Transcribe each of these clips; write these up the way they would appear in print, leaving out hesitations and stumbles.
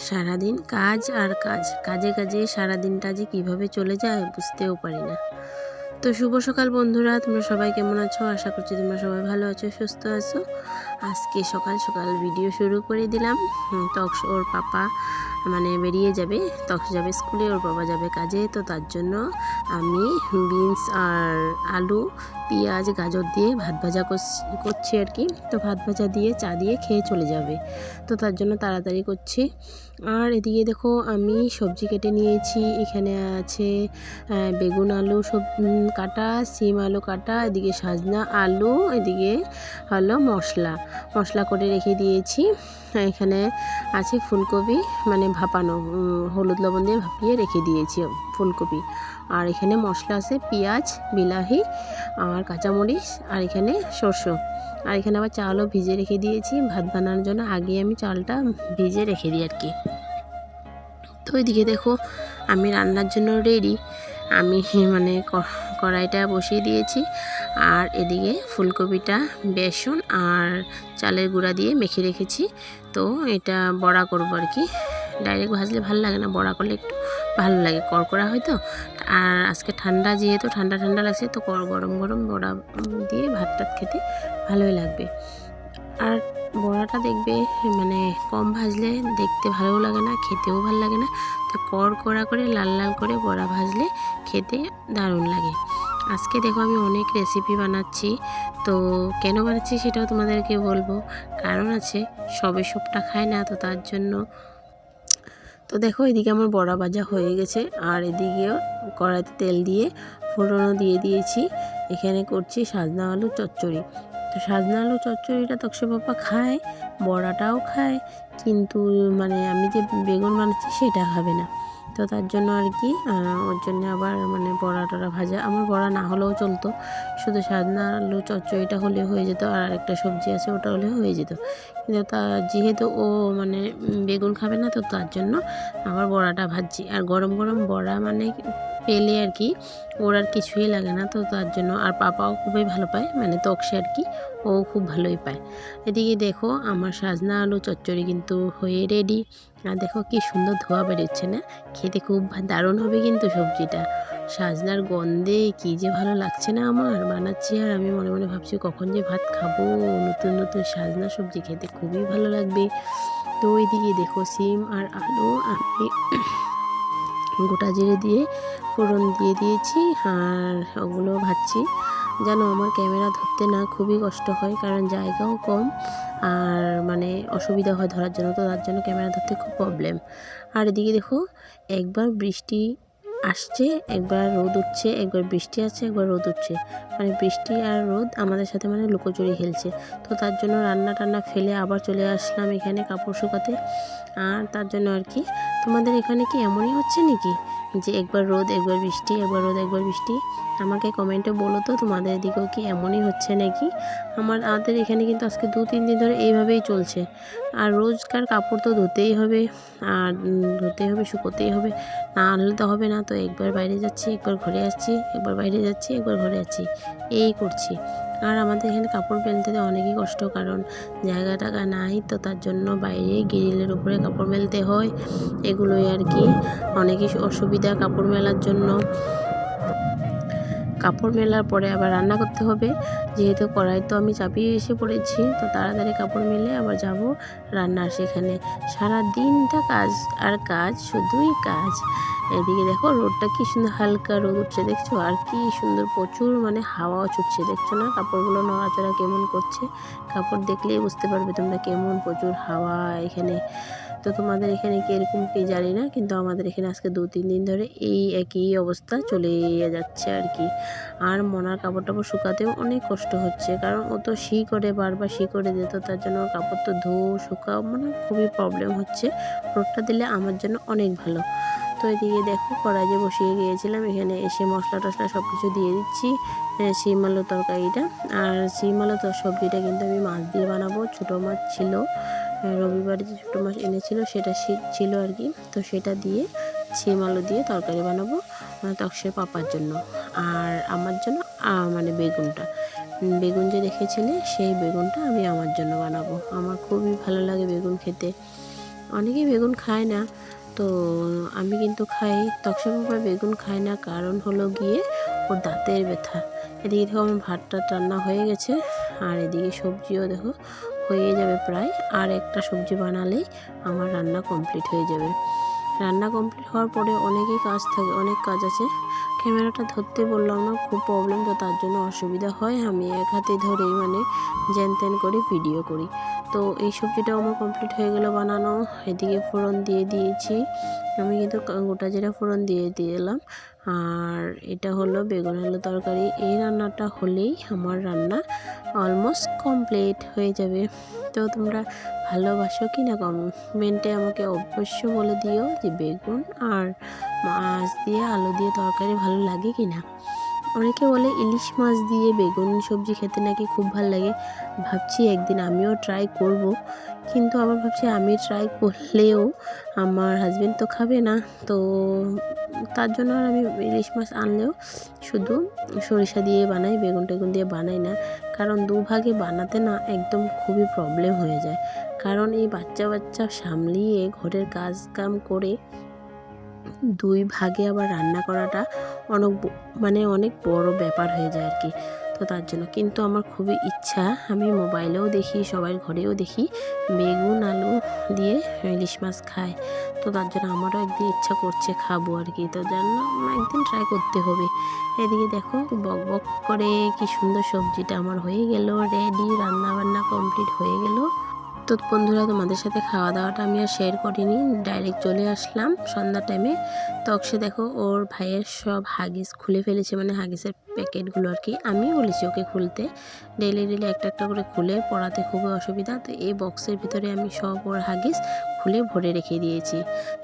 সারাদিন কাজ আর কাজ, কাজে কাজে সারাদিনটা যে কীভাবে চলে যায় বুঝতেও পারি না। তো শুভ সকাল বন্ধুরা, তোমরা সবাই কেমন আছো? আশা করছি তোমরা সবাই ভালো আছো, সুস্থ আছো। আজকে সকাল সকাল ভিডিও শুরু করে দিলাম। ওর পাপা বেরিয়ে যাবে, যাবে স্কুলে, ওর বাবা যাবে কাজে। তো তার জন্য আমি বিনস আর আলু, পেঁয়াজ, গাজর দিয়ে ভাত ভাজা করছি আর কি। তো ভাত ভাজা দিয়ে চা দিয়ে খেয়ে চলে যাবে, তো তার জন্য তাড়াতাড়ি করছি। আর এদিকে দেখো আমি সবজি কেটে নিয়েছি। এখানে আছে বেগুন আলু সব কাটা, সিম আলু কাটা, এদিকে সাজনা আলু, এদিকে হলো মশলা করে রেখে দিয়েছি। এখানে আছে ফুলকপি, ভাপানো, হলুদ লবণ দিয়ে ভাপিয়ে রেখে দিয়েছি ফুলকপি। আর এখানে মশলা আছে পেঁয়াজ, বিলাহি আর কাঁচামরিচ, আর এখানে সরষে। আর এখানে আবার চালও ভিজে রেখে দিয়েছি ভাত বানানোর জন্য। আগে আমি চালটা ভিজে রেখে দিই আর কি। তো এদিকে দেখো আমি রান্নার জন্য রেডি। আমি কড়াইটা বসিয়ে দিয়েছি। আর এদিকে ফুলকপিটা বেসন আর চালের গুঁড়া দিয়ে মেখে রেখেছি। তো এটা বড়া করবো আর কি। ডাইরেক্ট ভাজলে ভালো লাগে না, বড়া করলে একটু ভালো লাগে, কড়কড়া হয় তো। আর আজকে ঠান্ডা, যেহেতু ঠান্ডা ঠান্ডা লাগছে, তো গরম গরম বড়া দিয়ে ভাতটা খেতে ভালোই লাগবে। আর বড়াটা দেখবে কম ভাজলে দেখতে ভালো লাগে না, খেতেও ভালো লাগে না। তো কড়কড়া করে লাল লাল করে বড়া ভাজলে খেতে দারুণ লাগে। আজকে দেখো আমি অনেক রেসিপি বানাচ্ছি। তো কেন বানাচ্ছি সেটাও তোমাদেরকে বলবো, কারণ আছে, সবটা খায় না, তো তার জন্য। তো দেখো এদিকে আমার বড়া ভাজা হয়ে গেছে। আর এদিকেও কড়াইতে তেল দিয়ে ফোড়নও দিয়ে দিয়েছি। এখানে করছি সাজনা আলু চচ্চড়ি। তো সাজনা আলু চচ্চড়িটা তকসে পাপা খায়, বড়াটাও খায়, কিন্তু আমি যে বেগুন বানাচ্ছি সেটা খাবে না। তো তার জন্য আর কি, ওর জন্য আবার বড়া ভাজা, আমার বড়া না হলেও চলতো, শুধু সাজনা আলু চচ্চড়িটা হলে হয়ে যেত। আর একটা সবজি আছে, ওটা হলে হয়ে যেত। কিন্তু যেহেতু ও বেগুন খাবে না, তো তার জন্য আবার বড়াটা ভাজছি। আর গরম গরম বড়া পেলে আর কি ওর আর কিছুই লাগে না, তো তার জন্য। আর পাপাও খুবই ভালো পায়, তকসে আর কি, ও খুব ভালোই পায়। এদিকে দেখো আমার সাজনা আলু চচ্চড়ি কিন্তু হয়ে রেডি। আর দেখো কি সুন্দর ধোয়া বেরোচ্ছে না, খেতে খুব দারুণ হবে কিন্তু সবজিটা। সাজনার গন্ধে কি যে ভালো লাগছে না আমার, বানাচ্ছি আর আমি মনে মনে ভাবছি কখন যে ভাত খাবো। নতুন নতুন সাজনা সবজি খেতে খুবই ভালো লাগবে। তো ওইদিকে দেখো সিম আর আলু আমি গোটা জিরে দিয়ে ফোড়ন দিয়ে দিয়েছি, আর ওগুলো ভাজছি। জানো আমার ক্যামেরা ধরতে না খুবই কষ্ট হয়, কারণ জায়গাও কম, আর অসুবিধা হয় ধরার জন্য, তো তার জন্য ক্যামেরা ধরতে খুব প্রবলেম। আর এদিকে দেখো একবার বৃষ্টি আসছে, একবার রোদ উঠছে, একবার বৃষ্টি আসছে, একবার রোদ উঠছে। বৃষ্টি আর রোদ আমাদের সাথে লুকোচুরি খেলছে। তো তার জন্য রান্না টান্না ফেলে আবার চলে আসলাম এখানে কাপড় শুকাতে। আর তার জন্য আর কি, তোমাদের এখানে কি এমনই হচ্ছে নাকি, যে একবার রোদ একবার বৃষ্টি, একবার রোদ একবার বৃষ্টি? আমাকে কমেন্টে বলো তো তোমাদের এদিকেও কি এমনই হচ্ছে নাকি। আমাদের এখানে কিন্তু আজকে 2-3 দিন ধরে এইভাবেই চলছে। আর রোজকার কাপড় তো ধুতেই হবে, আর ধুতেই হবে, শুকোতেই হবে, না আনলে তো হবে না। তো একবার বাইরে যাচ্ছি, একবার ঘরে আসছি, একবার বাইরে যাচ্ছি, একবার ঘরে আসছি, এই করছি। আর আমাদের এখানে কাপড় মেলতে অনেকই কষ্ট, কারণ জায়গা টাকা নাই, তো তার জন্য বাইরে গ্রিলের উপরে কাপড় মেলতে হয়। এগুলোই আর কি অনেকই অসুবিধা কাপড় মেলার জন্য। কাপড় মেলার পরে আবার রান্না করতে হবে, যেহেতু কড়াই তো আমি চাপিয়ে এসে পড়েছি। তো তাড়াতাড়ি কাপড় মেলে আবার যাব রান্নার সেখানে। সারা দিনটা কাজ আর কাজ, শুধুই কাজ। এদিকে দেখো রোদটা কি সুন্দর হালকা রোদ উঠছে, দেখছো? আর কি সুন্দর প্রচুর হাওয়াও ছুটছে, দেখছো না কাপড়গুলো নড়াচড়া কেমন করছে? কাপড় দেখলেই বুঝতে পারবে তোমরা কেমন প্রচুর হাওয়া এখানে। তো তোমাদের এখানে কীরকম কি জানি না, কিন্তু আমাদের এখানে আজকে 2-3 দিন ধরে এই একই অবস্থা চলে যাচ্ছে আর কি। আর মনার কাপড় টাপড় শুকাতেও অনেক কষ্ট হচ্ছে, কারণ ও তো করে বারবার করে দিত, তার জন্য কাপড় তো শুকাও খুবই প্রবলেম হচ্ছে। রোদটা দিলে আমার জন্য অনেক ভালো। তো এদিকে দেখো কড়াই যে বসিয়ে গিয়েছিলাম, এখানে এসে মশলা টশলা সব কিছু দিয়ে দিচ্ছি। শিম আলু তরকারিটা, আর শিম আলু সবজিটা কিন্তু আমি মাছ দিয়ে বানাবো। ছোটো মাছ ছিল, রবিবারে যে ছোটো মাছ এনেছিল সেটা ছিল আর কি। তো সেটা দিয়ে শিম আলু দিয়ে তরকারি বানাবো তকসের পাপার জন্য। আর আমার জন্য বেগুন যে রেখেছিলে সেই বেগুনটা আমি আমার জন্য বানাবো। আমার খুবই ভালো লাগে বেগুন খেতে। অনেকেই বেগুন খায় না, তো আমি কিন্তু খাই। তকসা বাবা বেগুন খায় না, কারণ হলো গিয়ে ওর দাঁতের ব্যথা। এদিকে দেখো আমার ভাতটা রান্না হয়ে গেছে, আর এদিকে সবজিও দেখো হয়ে যাবে প্রায়। আর একটা সবজি বানালেই আমার রান্না কমপ্লিট হয়ে যাবে। রান্না কমপ্লিট হওয়ার পরে অনেকই কাজ থাকে, অনেক কাজ আছে। ক্যামেরাটা ধরতে বললাম না, খুব প্রবলেম, তো তার জন্য অসুবিধা হয়। আমি এক হাতে ধরেই মানে জ্যান ত্যান করে ভিডিও করি। তো এই সবজিটাও আমার কমপ্লিট হয়ে গেল বানানো। এদিকে ফোড়ন দিয়ে দিয়েছি, আমি কিন্তু গোটা জিরা ফোড়ন দিয়ে দিলাম। আর এটা হলো বেগুন আলু তরকারি। এই রান্নাটা হলেই আমার রান্না অলমোস্ট কমপ্লিট হয়ে যাবে। তো তোমরা ভালোবাসো কি না কমেন্টে আমাকে অবশ্য বলে দিও যে বেগুন আর মাছ দিয়ে আলু দিয়ে তরকারি ভালো লাগে কি না। অনেকে বলে ইলিশ মাছ দিয়ে বেগুন সবজি খেতে নাকি খুব ভালো লাগে। ভাবছি একদিন আমিও ট্রাই করব, কিন্তু আবার ভাবছি আমি ট্রাই করলেও আমার হাজবেন্ড তো খাবে না। তো তার জন্য আর আমি ইলিশ মাছ আনলেও শুধু সরিষা দিয়ে বানাই, বেগুন টেগুন দিয়ে বানাই না। কারণ দুভাগে বানাতে না একদম খুবই প্রবলেম হয়ে যায়। কারণ এই বাচ্চা বাচ্চা সামলিয়ে ঘরের কাজ কাম করে দুই ভাগে আবার রান্না করাটা অনেক অনেক বড় ব্যাপার হয়ে যায় আর কি। তো তার জন্য কিন্তু আমার খুবই ইচ্ছা, আমি মোবাইলেও দেখি, সবার ঘরেও দেখি বেগুন আলু দিয়ে ইলিশ মাছ খায়। তো তার জন্য আমারও একদিন ইচ্ছা করছে খাবো আর কি। তো জন্য একদিন ট্রাই করতে হবে। এদিকে দেখো বক বক করে কি সুন্দর সবজিটা আমার হয়ে গেল রেডি, রান্না বান্না কমপ্লিট হয়ে গেল। তো বন্ধুরা, তোমাদের সাথে খাওয়া দাওয়াটা আমি আর শেয়ার করিনি, ডাইরেক্ট চলে আসলাম সন্ধ্যা টাইমে। তো অক্ষয় দেখো ওর ভাইয়ের সব হাগিস খুলে ফেলেছে, মানে হাগিসের প্যাকেটগুলো আর কি। আমি বলেছি ওকে খুলতে, ডেলি ডেলি একটা একটা করে খুলে পড়াতে খুবই অসুবিধা। তো এই বক্সের ভিতরে আমি সব ওর হাগিস খুলে ভরে রেখে দিয়েছি।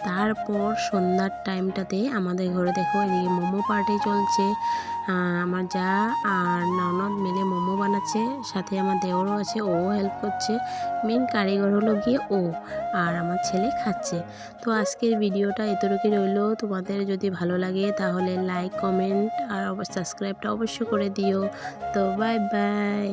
তারপর সন্ধ্যার টাইমটাতে আমাদের ঘরে দেখো এদিকে মোমো পার্টি চলছে। আমার যা আর ননদ মিলে মোমো বানাচ্ছে, সাথে আমার দেওরও আছে, ও হেল্প করছে। মেন কারিগর হলো গিয়ে ও, আর আমার ছেলে খাচ্ছে। তো আজকের ভিডিওটা এতটুকুই রইলো। তোমাদের যদি ভালো লাগে তাহলে লাইক কমেন্ট আর সাবস্ক্রাইবটা অবশ্যই করে দিও। তো বাই বাই।